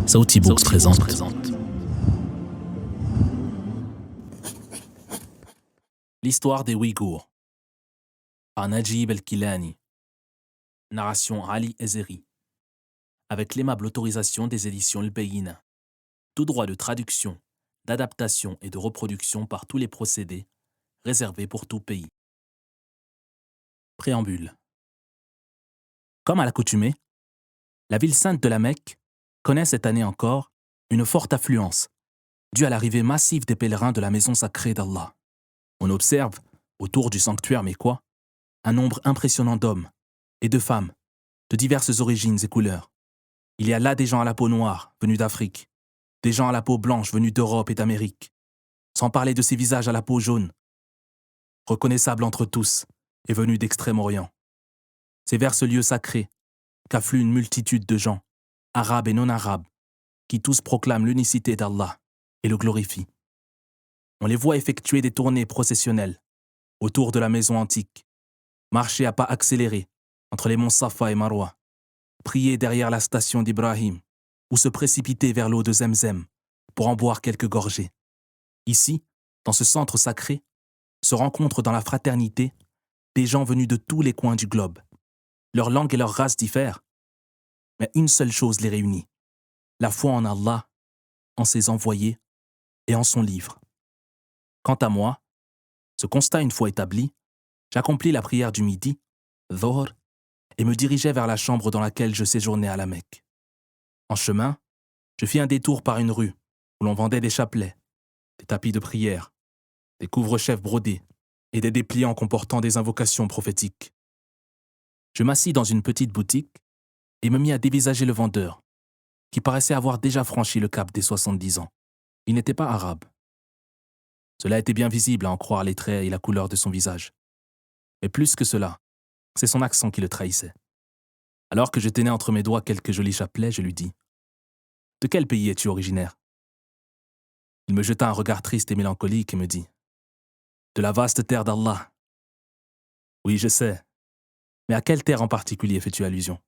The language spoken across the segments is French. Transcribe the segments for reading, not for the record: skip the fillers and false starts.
Sauti Books présente. L'histoire des Ouïghours par Najib El-Kilani. Narration Ali Ezeri. Avec l'aimable autorisation des éditions El Beyin. Tout droit de traduction, d'adaptation et de reproduction par tous les procédés, réservés pour tout pays. Préambule. Comme à l'accoutumée, la ville sainte de la Mecque connaît cette année encore une forte affluence, due à l'arrivée massive des pèlerins de la maison sacrée d'Allah. On observe, autour du sanctuaire mécois, un nombre impressionnant d'hommes et de femmes, de diverses origines et couleurs. Il y a là des gens à la peau noire, venus d'Afrique, des gens à la peau blanche, venus d'Europe et d'Amérique, sans parler de ces visages à la peau jaune, reconnaissables entre tous et venus d'Extrême-Orient. C'est vers ce lieu sacré qu'afflue une multitude de gens, arabes et non-arabes, qui tous proclament l'unicité d'Allah et le glorifient. On les voit effectuer des tournées processionnelles autour de la maison antique, marcher à pas accélérés entre les monts Safa et Marwa, prier derrière la station d'Ibrahim ou se précipiter vers l'eau de Zemzem pour en boire quelques gorgées. Ici, dans ce centre sacré, se rencontrent dans la fraternité des gens venus de tous les coins du globe. Leur langue et leur race diffèrent, mais une seule chose les réunit: la foi en Allah, en ses envoyés et en son livre. Quant à moi, ce constat une fois établi, j'accomplis la prière du midi, Dhuhr, et me dirigeai vers la chambre dans laquelle je séjournais à la Mecque. En chemin, je fis un détour par une rue où l'on vendait des chapelets, des tapis de prière, des couvre-chefs brodés et des dépliants comportant des invocations prophétiques. Je m'assis dans une petite boutique et me mis à dévisager le vendeur, qui paraissait avoir déjà franchi le cap des 70 ans. Il n'était pas arabe. Cela était bien visible à en croire les traits et la couleur de son visage. Mais plus que cela, c'est son accent qui le trahissait. Alors que je tenais entre mes doigts quelques jolis chapelets, je lui dis: « De quel pays es-tu originaire ?» Il me jeta un regard triste et mélancolique et me dit: « De la vaste terre d'Allah. » « Oui, je sais. Mais à quelle terre en particulier fais-tu allusion ?»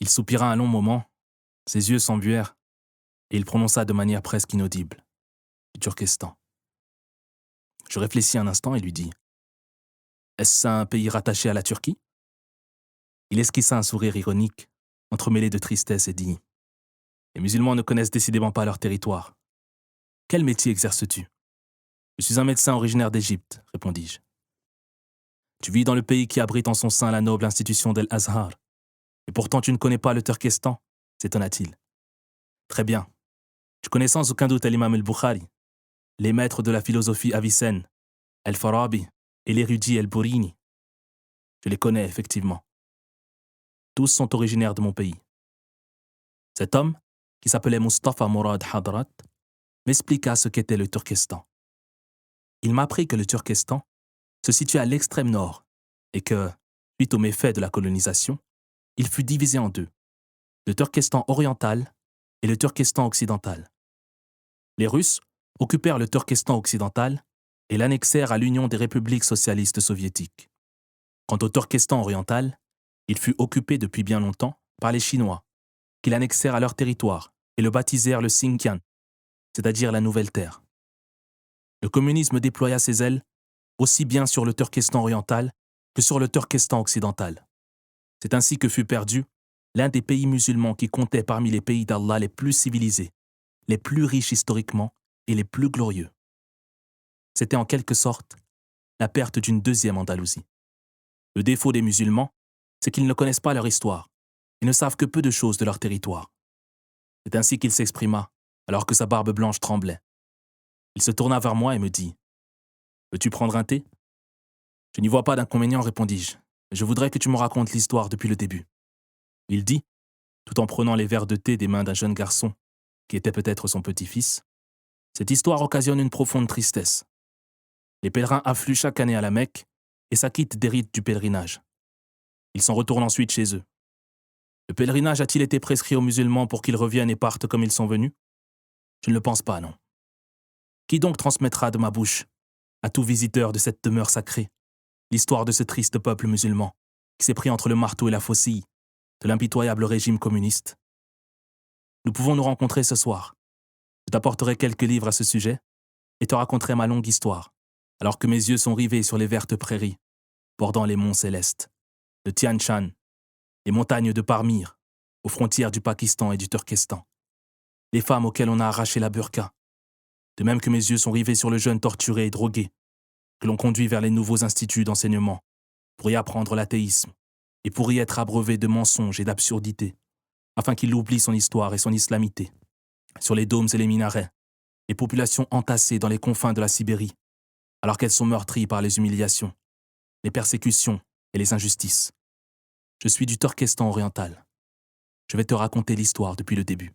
Il soupira un long moment, ses yeux s'embuèrent, et il prononça de manière presque inaudible: « Du Turkestan. » Je réfléchis un instant et lui dis: « Est-ce un pays rattaché à la Turquie ?» Il esquissa un sourire ironique, entremêlé de tristesse, et dit: « Les musulmans ne connaissent décidément pas leur territoire. Quel métier exerces-tu ?»« Je suis un médecin originaire d'Égypte, » répondis-je. « Tu vis dans le pays qui abrite en son sein la noble institution d'El-Azhar, et pourtant tu ne connais pas le Turkestan ?» s'étonna-t-il. « Très bien. Tu connais sans aucun doute l'imam el-Bukhari, les maîtres de la philosophie Avicenne, El-Farabi et l'érudit El-Burini. Je les connais, effectivement. Tous sont originaires de mon pays. » Cet homme, qui s'appelait Mustafa Mourad Hadrat, m'expliqua ce qu'était le Turkestan. Il m'apprit que le Turkestan se situait à l'extrême nord et que, suite aux méfaits de la colonisation, il fut divisé en deux: le Turkestan oriental et le Turkestan occidental. Les Russes occupèrent le Turkestan occidental et l'annexèrent à l'Union des républiques socialistes soviétiques. Quant au Turkestan oriental, il fut occupé depuis bien longtemps par les Chinois, qui l'annexèrent à leur territoire et le baptisèrent le Xinjiang, c'est-à-dire la Nouvelle Terre. Le communisme déploya ses ailes aussi bien sur le Turkestan oriental que sur le Turkestan occidental. C'est ainsi que fut perdu l'un des pays musulmans qui comptait parmi les pays d'Allah les plus civilisés, les plus riches historiquement et les plus glorieux. C'était en quelque sorte la perte d'une deuxième Andalousie. Le défaut des musulmans, c'est qu'ils ne connaissent pas leur histoire et ne savent que peu de choses de leur territoire. C'est ainsi qu'il s'exprima, alors que sa barbe blanche tremblait. Il se tourna vers moi et me dit: « Veux-tu prendre un thé ?» « Je n'y vois pas d'inconvénient, répondis-je. Je voudrais que tu me racontes l'histoire depuis le début. » Il dit, tout en prenant les verres de thé des mains d'un jeune garçon, qui était peut-être son petit-fils: « Cette histoire occasionne une profonde tristesse. Les pèlerins affluent chaque année à la Mecque et s'acquittent des rites du pèlerinage. Ils s'en retournent ensuite chez eux. Le pèlerinage a-t-il été prescrit aux musulmans pour qu'ils reviennent et partent comme ils sont venus? Je ne le pense pas, non. Qui donc transmettra de ma bouche, à tout visiteur de cette demeure sacrée, l'histoire de ce triste peuple musulman qui s'est pris entre le marteau et la faucille, de l'impitoyable régime communiste. Nous pouvons nous rencontrer ce soir. Je t'apporterai quelques livres à ce sujet et te raconterai ma longue histoire, alors que mes yeux sont rivés sur les vertes prairies, bordant les monts célestes, de Tian Shan, les montagnes de Parmir, aux frontières du Pakistan et du Turkestan, les femmes auxquelles on a arraché la burqa, de même que mes yeux sont rivés sur le jeune torturé et drogué, que l'on conduit vers les nouveaux instituts d'enseignement, pour y apprendre l'athéisme, et pour y être abreuvé de mensonges et d'absurdités, afin qu'il oublie son histoire et son islamité, sur les dômes et les minarets, les populations entassées dans les confins de la Sibérie, alors qu'elles sont meurtries par les humiliations, les persécutions et les injustices. Je suis du Turkestan oriental. Je vais te raconter l'histoire depuis le début.